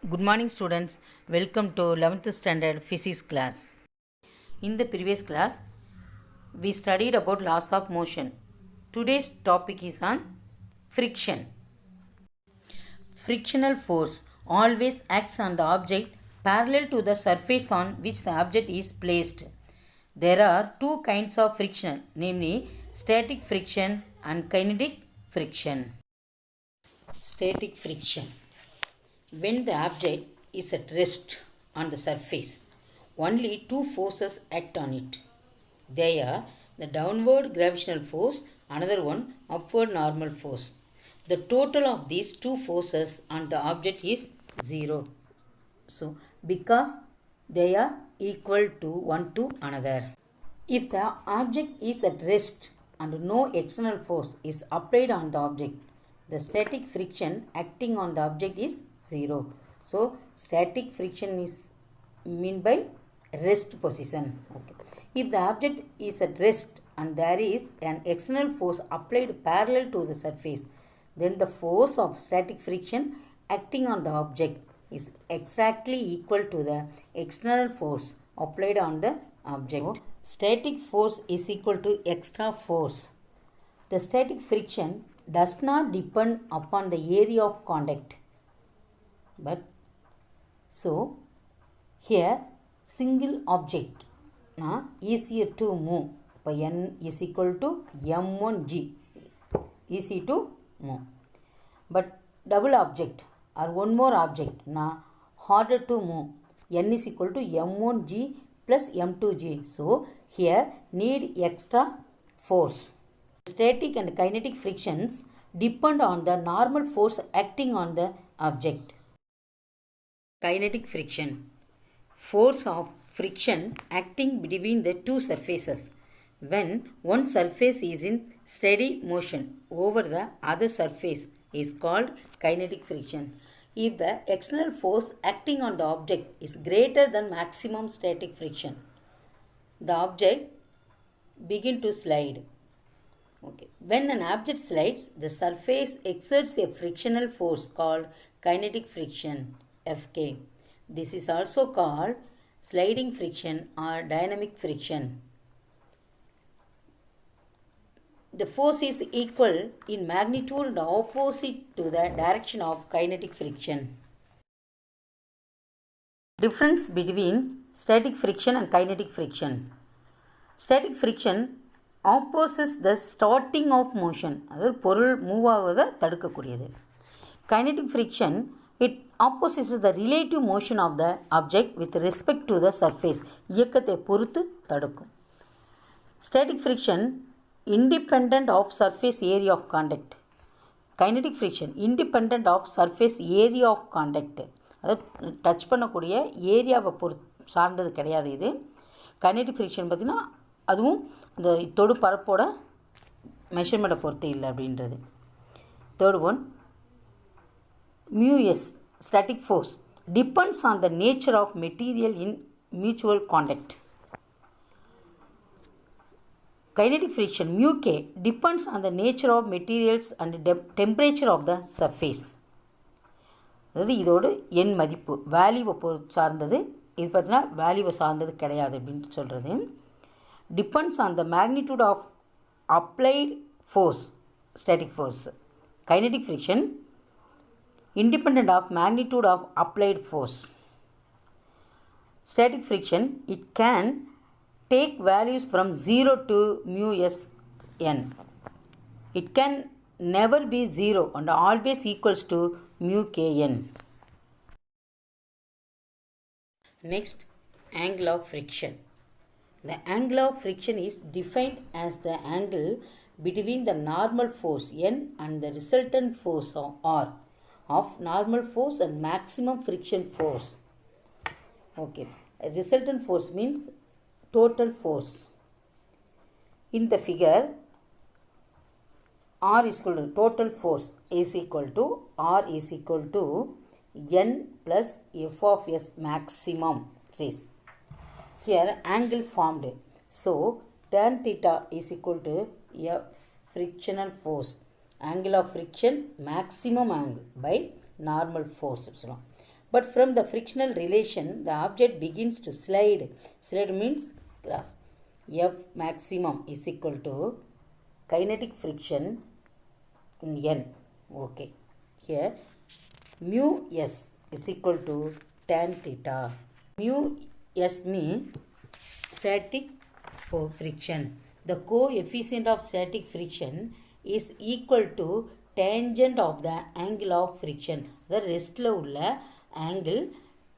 Good morning students, welcome to 11th standard physics class. In the previous class, we studied about laws of motion. Today's topic is on friction. Frictional force always acts on the object parallel to the surface on which the object is placed. There are two kinds of friction, namely static friction and kinetic friction. Static friction. When the object is at rest on the surface, only two forces act on it. They are the downward gravitational force, another one upward normal force. The total of these two forces on the object is 0. So, because they are equal to one to another. If the object is at rest and no external force is applied on the object, the static friction acting on the object is 0. So, static friction is mean by rest position. Okay. If the object is at rest and there is an external force applied parallel to the surface, then the force of static friction acting on the object is exactly equal to the external force applied on the object. So, static force is equal to extra force. The static friction does not depend upon the area of contact. But so here single object easier to move. N is equal to m1g, easy to move. But double object or one more object harder to move. N is equal to m1g plus m2g. So here need extra force. Static and kinetic frictions depend on the normal force acting on the object. Kinetic friction. Force of friction acting between the two surfaces. When one surface is in steady motion over the other surface is called kinetic friction. If the external force acting on the object is greater than maximum static friction, the object begin to slide. Okay. When an object slides, the surface exerts a frictional force called kinetic friction. Fk. This is also called sliding friction or dynamic friction. The force is equal in magnitude and opposite to the direction of kinetic friction. Difference between static friction and kinetic friction. Static friction opposes the starting of motion. அதாவது பொருள் move ஆகுவதை தடுக்கக்கூடியது. Kinetic friction, it opposes the relative motion of the object with respect to the surface. இயக்கத்தை பொறுத்து தடுக்கும். Static friction independent of surface area of contact. Kinetic friction independent of surface area of contact. அதாவது touch பண்ணக்கூடிய ஏரியாவை சார்ந்தது கிடையாது இது. Kinetic friction பார்த்திங்கன்னா அதுவும் அந்த தொடு பரப்போட மெஷர்மெண்ட்டை பொறுத்து இல்லை அப்படின்றது. Third one μs static force depends on the nature of material in mutual contact. Kinetic friction μk depends on the nature of materials and temperature of the surface. அதாவது இதோடு எண் மதிப்பு வேல்யூவை சார்ந்தது. இது பார்த்தீங்கன்னா வேல்யூவை சார்ந்தது கிடையாது அப்படின்னு சொல்கிறது. Depends on the magnitude of applied force, static force. Kinetic friction independent of magnitude of applied force. Static friction, it can take values from 0 to μs n. It can never be 0 and always equals to mu kn. Next, angle of friction. The angle of friction is defined as the angle between the normal force n and the resultant force r of normal force and maximum friction force. Okay. Resultant force means total force. In the figure, R is equal to total force is equal to R is equal to n plus f of s maximum. Here angle formed. So tan theta is equal to a frictional force. Angle of friction maximum angle by normal force. But from the frictional relation, the object begins to slide. Slide means cross. F maximum is equal to kinetic friction in N. Okay. Here mu s is equal to tan theta. Mu s means static friction. The coefficient of static friction is equal to tangent of the angle of friction. The ரெஸ்ட்டில் உள்ள angle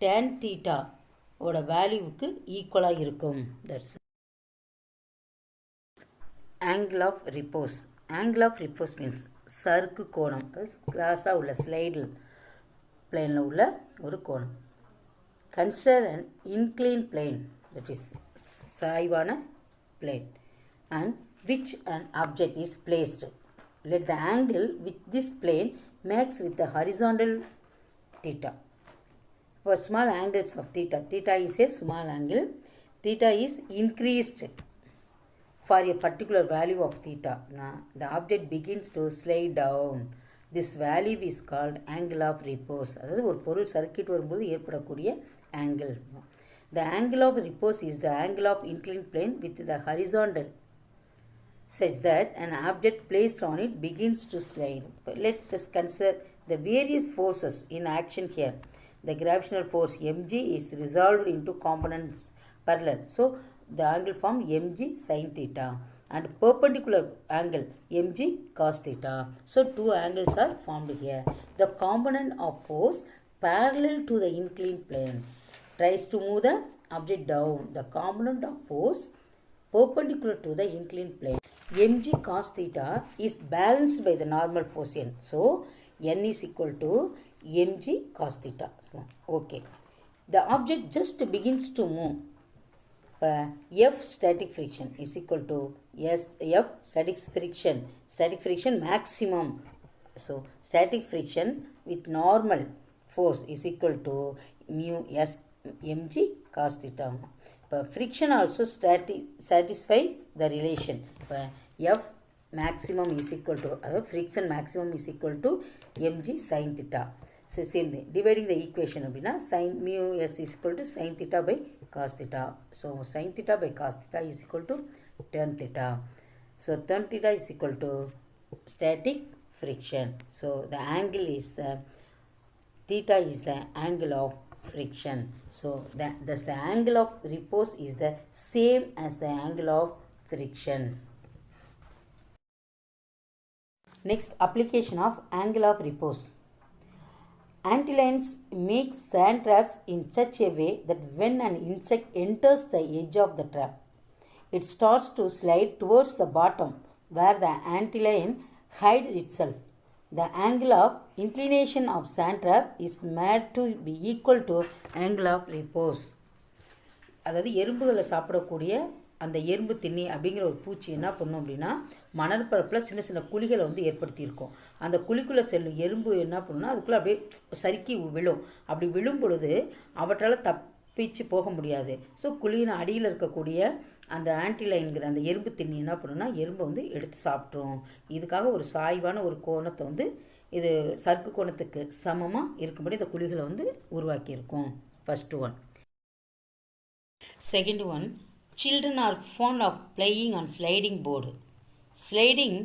tan theta ஓட வேல்யூவுக்கு ஈக்குவலாக இருக்கும். That's angle of repose. Angle of repose means சறுக்கு கோணம். கிராஸாக உள்ள ஸ்லைடில் பிளேனில் உள்ள ஒரு கோணம். Consider an inclined plane, that is சாய்வான plane, and which an object is placed. Let the angle with this plane makes with the horizontal theta. For small angles of theta, theta is a small angle. Theta is increased for a particular value of theta. Now, the object begins to slide down. This value is called angle of repose. அதாவது ஒரு பொருள் circuit வரும்போது ஏற்படக்கூடிய angle. The angle of repose is the angle of inclined plane with the horizontal such that an object placed on it begins to slide. Let us consider the various forces in action here. The gravitational force mg is resolved into components parallel. So, the angle form mg sin theta and perpendicular angle mg cos theta. So, two angles are formed here. The component of force parallel to the inclined plane tries to move the object down. The component of force perpendicular to the inclined plane mg cos theta is balanced by the normal force n. So, n is equal to mg cos theta. Okay. The object just begins to move. F static friction is equal to F static friction maximum. So, static friction with normal force is equal to mu s mg cos theta. Friction also satisfies the relation. F maximum is equal to friction maximum is equal to mg sin theta. So, same thing. Dividing the equation abina sin mu s is equal to sin theta by cos theta. So, sin theta by cos theta is equal to tan theta. So, tan theta is equal to static friction. So, the angle is the theta is the angle of friction. So, thus the angle of repose is the same as the angle of friction. Next, application of angle of repose. Antlions make sand traps in such a way that when an insect enters the edge of the trap, it starts to slide towards the bottom where the antlion hides itself. The angle of inclination of sand trap is made to be equal to angle of repose. அதாவது எறும்புகளை சாப்பிடக்கூடிய அந்த எறும்பு திண்ணி அப்படிங்கிற ஒரு பூச்சி என்ன பண்ணும் அப்படின்னா மணற்பரப்பில் சின்ன சின்ன குழிகளை வந்து ஏற்படுத்தியிருக்கும். அந்த குழிக்குள்ளே செல்லும் எறும்பு என்ன பண்ணுன்னா அதுக்குள்ளே அப்படியே சறுக்கி விழும். அப்படி விழும் பொழுது அவற்றால் தப்பிச்சு போக முடியாது. ஸோ குழியின் அடியில் இருக்கக்கூடிய அந்த ஆன்டிலைன்கிற அந்த எறும்பு திண்ணி என்ன பண்ணுன்னா எறும்பை வந்து எடுத்து சாப்பிட்ரும். இதுக்காக ஒரு சாய்வான ஒரு கோணத்தை வந்து இது சறுக்கு கோணத்துக்கு சமமாக இருக்கும்படி இந்த குழிகளை வந்து உருவாக்கியிருக்கும். First one. Second one, children are fond of playing on sliding board. Sliding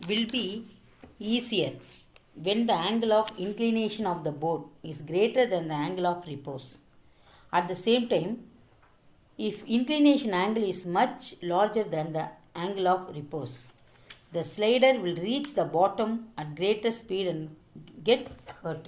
will be easier when the angle of inclination of the board is greater than the angle of repose. At the same time, if inclination angle is much larger than the angle of repose, the slider will reach the bottom at greater speed and get hurt.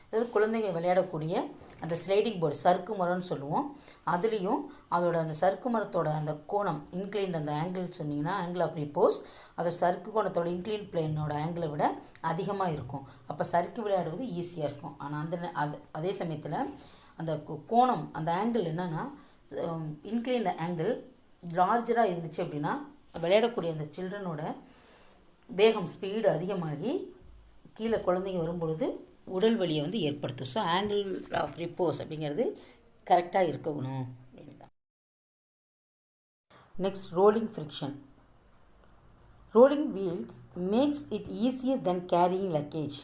அதாவது குழந்தைங்க விளையாடக்கூடிய அந்த sliding board சறுக்கு மரம்னு சொல்லுவோம். அதுலேயும் அதோட அந்த சறுக்கு மரத்தோட அந்த கோணம் இன்க்ளைன் அந்த ஆங்கிள் சொன்னிங்கன்னா ஆங்கிள் ஆஃப் ரிப்போஸ் அதோட சறுக்கு கோணத்தோட இன்க்ளைன் பிளேனோட ஆங்கிளை விட அதிகமாக இருக்கும். அப்போ சறுக்கு விளையாடுவது ஈஸியாக இருக்கும். ஆனால் அதே சமயத்தில் அந்த கோணம் அந்த ஆங்கிள் என்னென்னா இன்க்ளைன் ஆங்கிள் லார்ஜராக இருந்துச்சு அப்படின்னா விளையாடக்கூடிய அந்த சில்ட்ரனோட வேகம் ஸ்பீடு அதிகமாகி கீழே குழந்தைங்க வரும்பொழுது உடல் வலியை வந்து ஏற்படுத்தும். ஸோ ஆங்கிள் ஆஃப் ரிப்போஸ் அப்படிங்கிறது கரெக்டாக இருக்கணும். Next, rolling friction. Rolling wheels makes it easier then carrying luggage.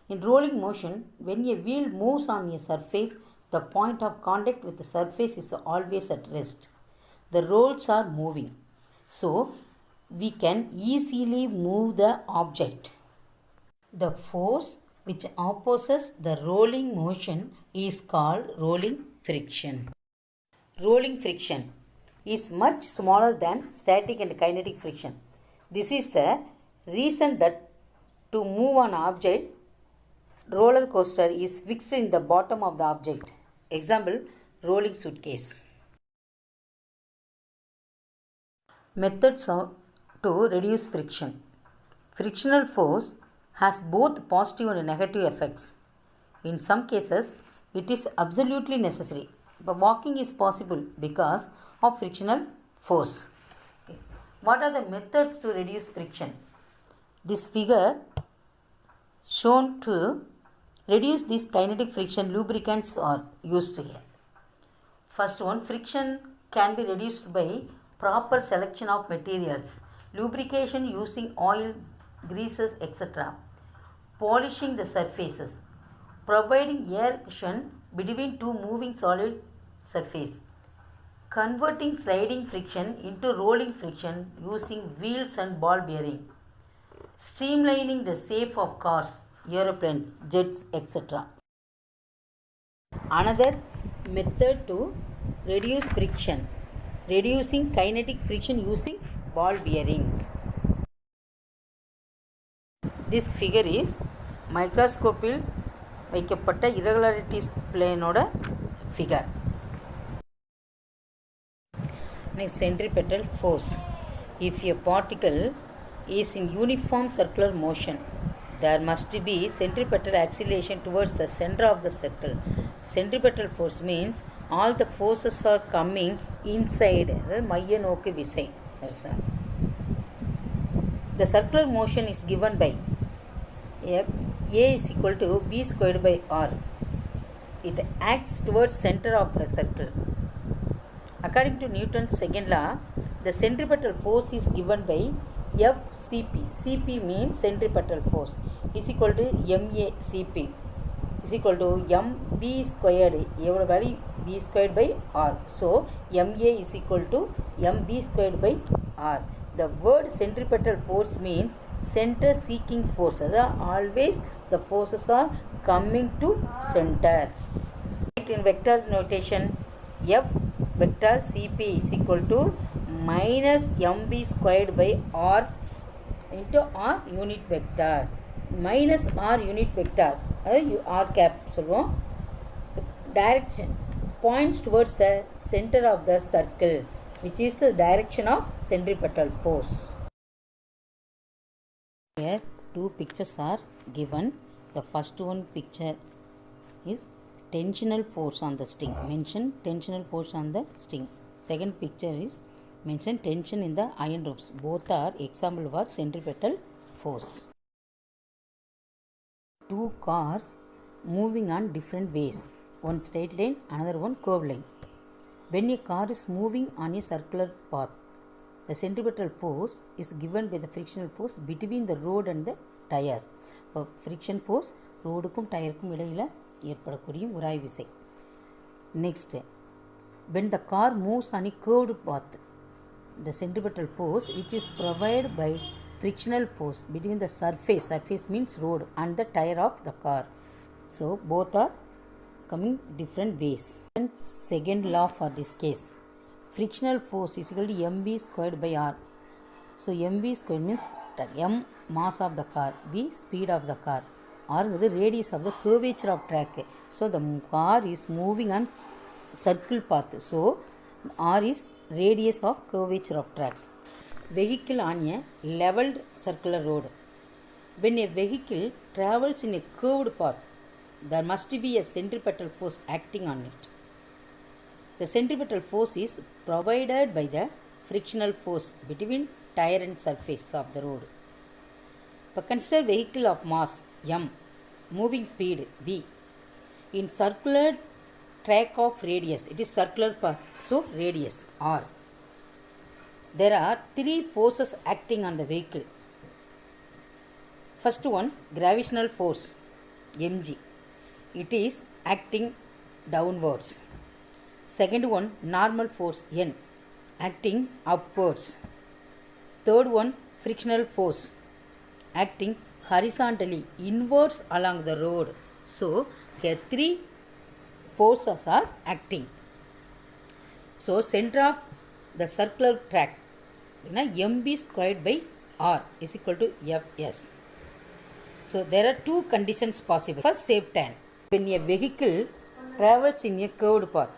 In rolling motion, when a wheel moves on a surface, the point of contact with the surface is always at rest. The rolls are moving, so we can easily move the object. The force which opposes the rolling motion is called rolling friction. Rolling friction is much smaller than static and kinetic friction. This is the reason that to move an object, roller coaster is fixed in the bottom of the object. Example, rolling suitcase. Methods to reduce friction. Frictional force has both positive and negative effects. In some cases, it is absolutely necessary, but walking is possible because of frictional force. Okay. What are the methods to reduce friction? This figure shown to reduce this kinetic friction, lubricants are used here. First one, friction can be reduced by proper selection of materials, lubrication using oil, greases, etc., polishing the surfaces, providing air cushion between two moving solid surface, converting sliding friction into rolling friction using wheels and ball bearing, streamlining the shape of cars, aeroplanes, jets, etc. Another method to reduce friction, reducing kinetic friction using ball bearing. This figure is microscopiல் வைக்கப்பட்ட irregularities plane figure. Next, centripetal force. If a particle is in uniform circular motion, there must be centripetal acceleration towards the center of the circle. Centripetal force means all the forces are coming inside மைய நோக்கு விசை. The circular motion is given by A is equal to V squared by R. It acts towards center of the circle. According to Newton's second law, the centripetal force is given by FCP. CP means centripetal force is equal to MACP is equal to MV squared. Ever value V squared by R. So MA is equal to MV squared by R. The word centripetal force means center seeking force. Always the forces are coming to center. In vectors notation, F vector Cp is equal to minus mv squared by r into r unit vector. Minus r unit vector, r cap சொல்வோம். Direction points towards the center of the circle, which is the direction of centripetal force. Here two pictures are given. The first one picture is tensional force on the string. Mention tensional force on the string. Second picture is mention tension in the iron ropes. Both are example for centripetal force. Two cars moving on different ways. One straight line, another one curved line. When a car is moving on a circular path, the centripetal force is given by the frictional force between the road and the tires. இப்போ friction force ரோடுக்கும் டயருக்கும் இடையில் ஏற்படக்கூடிய உராய் விசை. Next, when the car moves on a curved path, the centripetal force which is provided by frictional force between the surface means road, and the tire of the car. So both are coming different ways. And second law for this case, frictional force is equal to mv squared by r. So mv squared means m mass of the car, v speed of the car, r is the radius of the curvature of track. So the car is moving on circle path, so r is radius of curvature of track. Vehicle on a leveled circular road. When a vehicle travels in a curved path, there must be a centripetal force acting on it. The centripetal force is provided by the frictional force between tire and surface of the road. But consider vehicle of mass m, moving speed v, in circular track of radius. It is circular path, so radius r. There are three forces acting on the vehicle. First one, gravitational force. mg. It is acting downwards. Second one, normal force N, acting upwards. Third one, frictional force, acting horizontally inwards along the road. So here three forces are acting. So center of the circular track, mb squared by r is equal to fs. So there are two conditions possible. First, save time. When a vehicle travels in a curved path,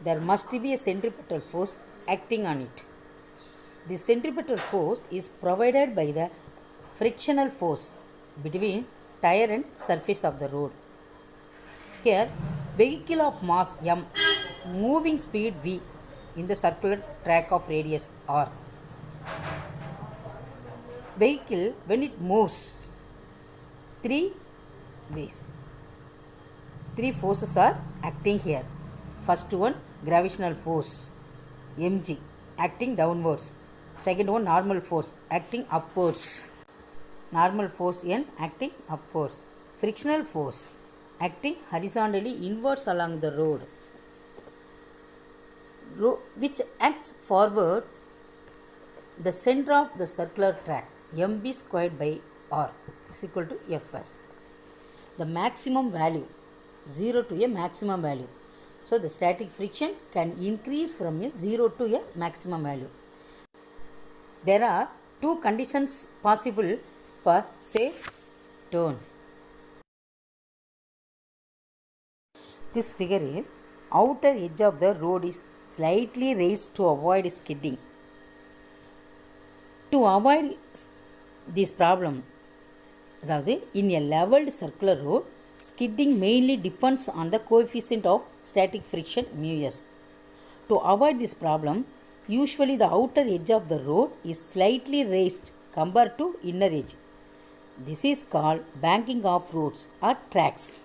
there must be a centripetal force acting on it. This centripetal force is provided by the frictional force between tire and surface of the road. Here, vehicle of mass m, moving speed v in the circular track of radius r. Vehicle, when it moves, three ways, three forces are acting here. First one, gravitational force mg, acting downwards. Second one, normal force, acting upwards. Normal force N, acting upwards. Frictional force, acting horizontally inwards along the road, which acts forwards. The center of the circular track, mb squared by r is equal to fs. The maximum value, 0 to a maximum value. So the static friction can increase from a 0 to a maximum value. There are two conditions possible for safe turn. This figure is outer edge of the road is slightly raised to avoid skidding. To avoid this problem, in a leveled circular road, skidding mainly depends on the coefficient of static friction μs. To avoid this problem, usually the outer edge of the road is slightly raised compared to inner edge. This is called banking of roads or tracks.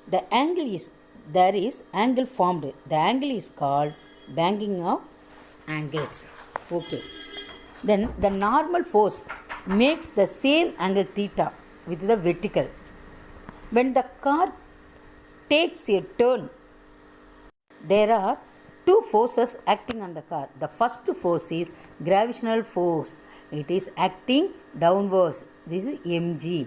The angle is, there is angle formed. The angle is called banking of angles. Okay. Then the normal force makes the same angle theta with the vertical. When the car takes a turn, there are two forces acting on the car. The first force is gravitational force. It is acting downwards. This is mg.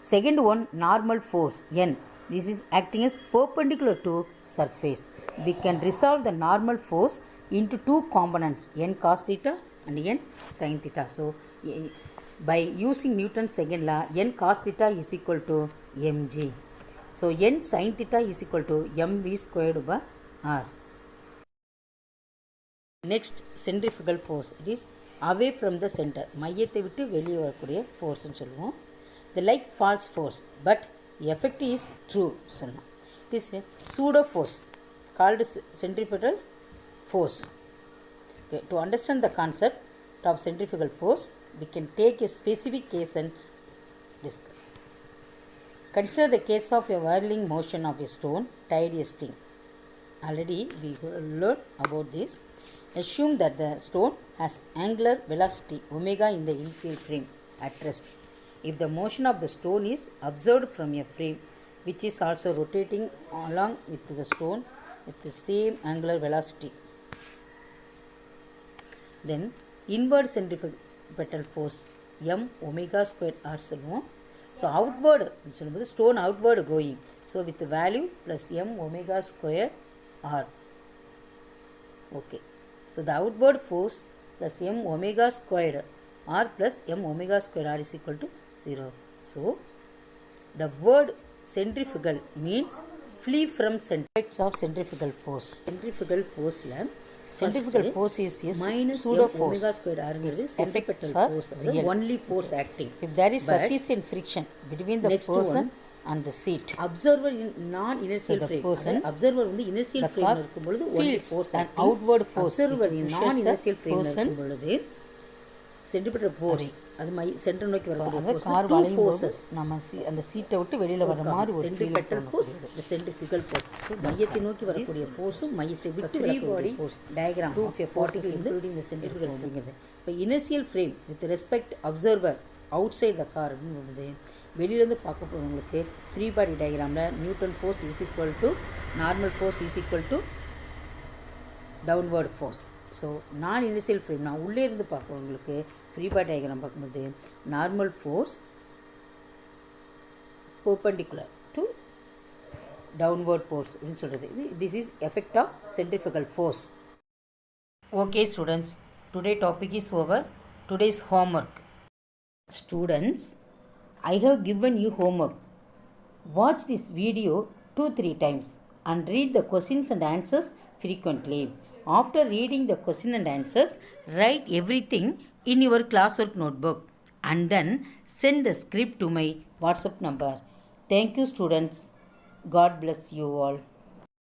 Second one, normal force N. This is acting as perpendicular to surface. We can resolve the normal force into two components, n cos theta and n sin theta. So by using Newton's second law, n cos theta is equal to mg. So n sin theta is equal to mv squared by r. Next, centrifugal force. It is away from the center. மையத்தை விட்டு வெளியே வரக்கூடிய ஃபோர்ஸ்னு சொல்லுவோம். The like false force, but effect is true சொல்லலாம். It is a pseudo force called centripetal force. Okay, to understand the concept of centrifugal force, we can take a specific case and discuss. Consider the case of a whirling motion of a stone tied a string. Already we learned about this. Assume that the stone has angular velocity omega in the initial frame at rest. If the motion of the stone is observed from a frame which is also rotating along with the stone with the same angular velocity, then inward centripetal force m omega squared r சொல்லுவோம். So outward சொல்லும்போது stone outward going, so with the value plus m omega squared r. Okay, so the outward force plus m omega squared r plus m omega squared r is equal to 0. So the word centrifugal means flee from center. Effects of centrifugal force. Centrifugal force la centrifugal force is minus pseudo force. Omega squared r is centripetal force, the only force acting. If there is sufficient friction between the person and the seat. Observer in non-inertial frame. Observer வந்து inertial frame இருக்கும் பொழுது only force and outward force. Observer in non-inertial frame இருக்கும் பொழுது centripetal force அது centre நோக்கி வரக்கூடிய car வளையும் போது நம்ம அந்த சீட்டை விட்டு வெளியில வர மாதிரி ஒரு centripetal force, the centrifugal force. மையத்தை நோக்கி வரக்கூடிய ஃபோர்ஸும் மையத்தை விட்டு வரக்கூடிய force. Diagram of a particle including the centrifugal அப்படிங்கிறது. இப்போ inertial frame with respect observer outside the car அப்படிங்கிறது வெளியிலேருந்து பார்க்க போகிறவங்களுக்கு ஃப்ரீ பாடி டயக்ராமில் Newton force is equal to normal force is equal to downward force. So non inertial frame நான் உள்ளே இருந்து பார்க்குறவங்களுக்கு ஃப்ரீ பாடி டயக்ராம் பார்க்கும்போது normal force perpendicular to downward force அப்படின்னு சொல்கிறது. This is effect of centrifugal force. Okay students, today topic is over. Today's homework. Students, I have given you homework. Watch this video 2-3 times and read the questions and answers frequently. After reading the question and answers, write everything in your classwork notebook and then send the script to my WhatsApp number. Thank you students. God bless you all.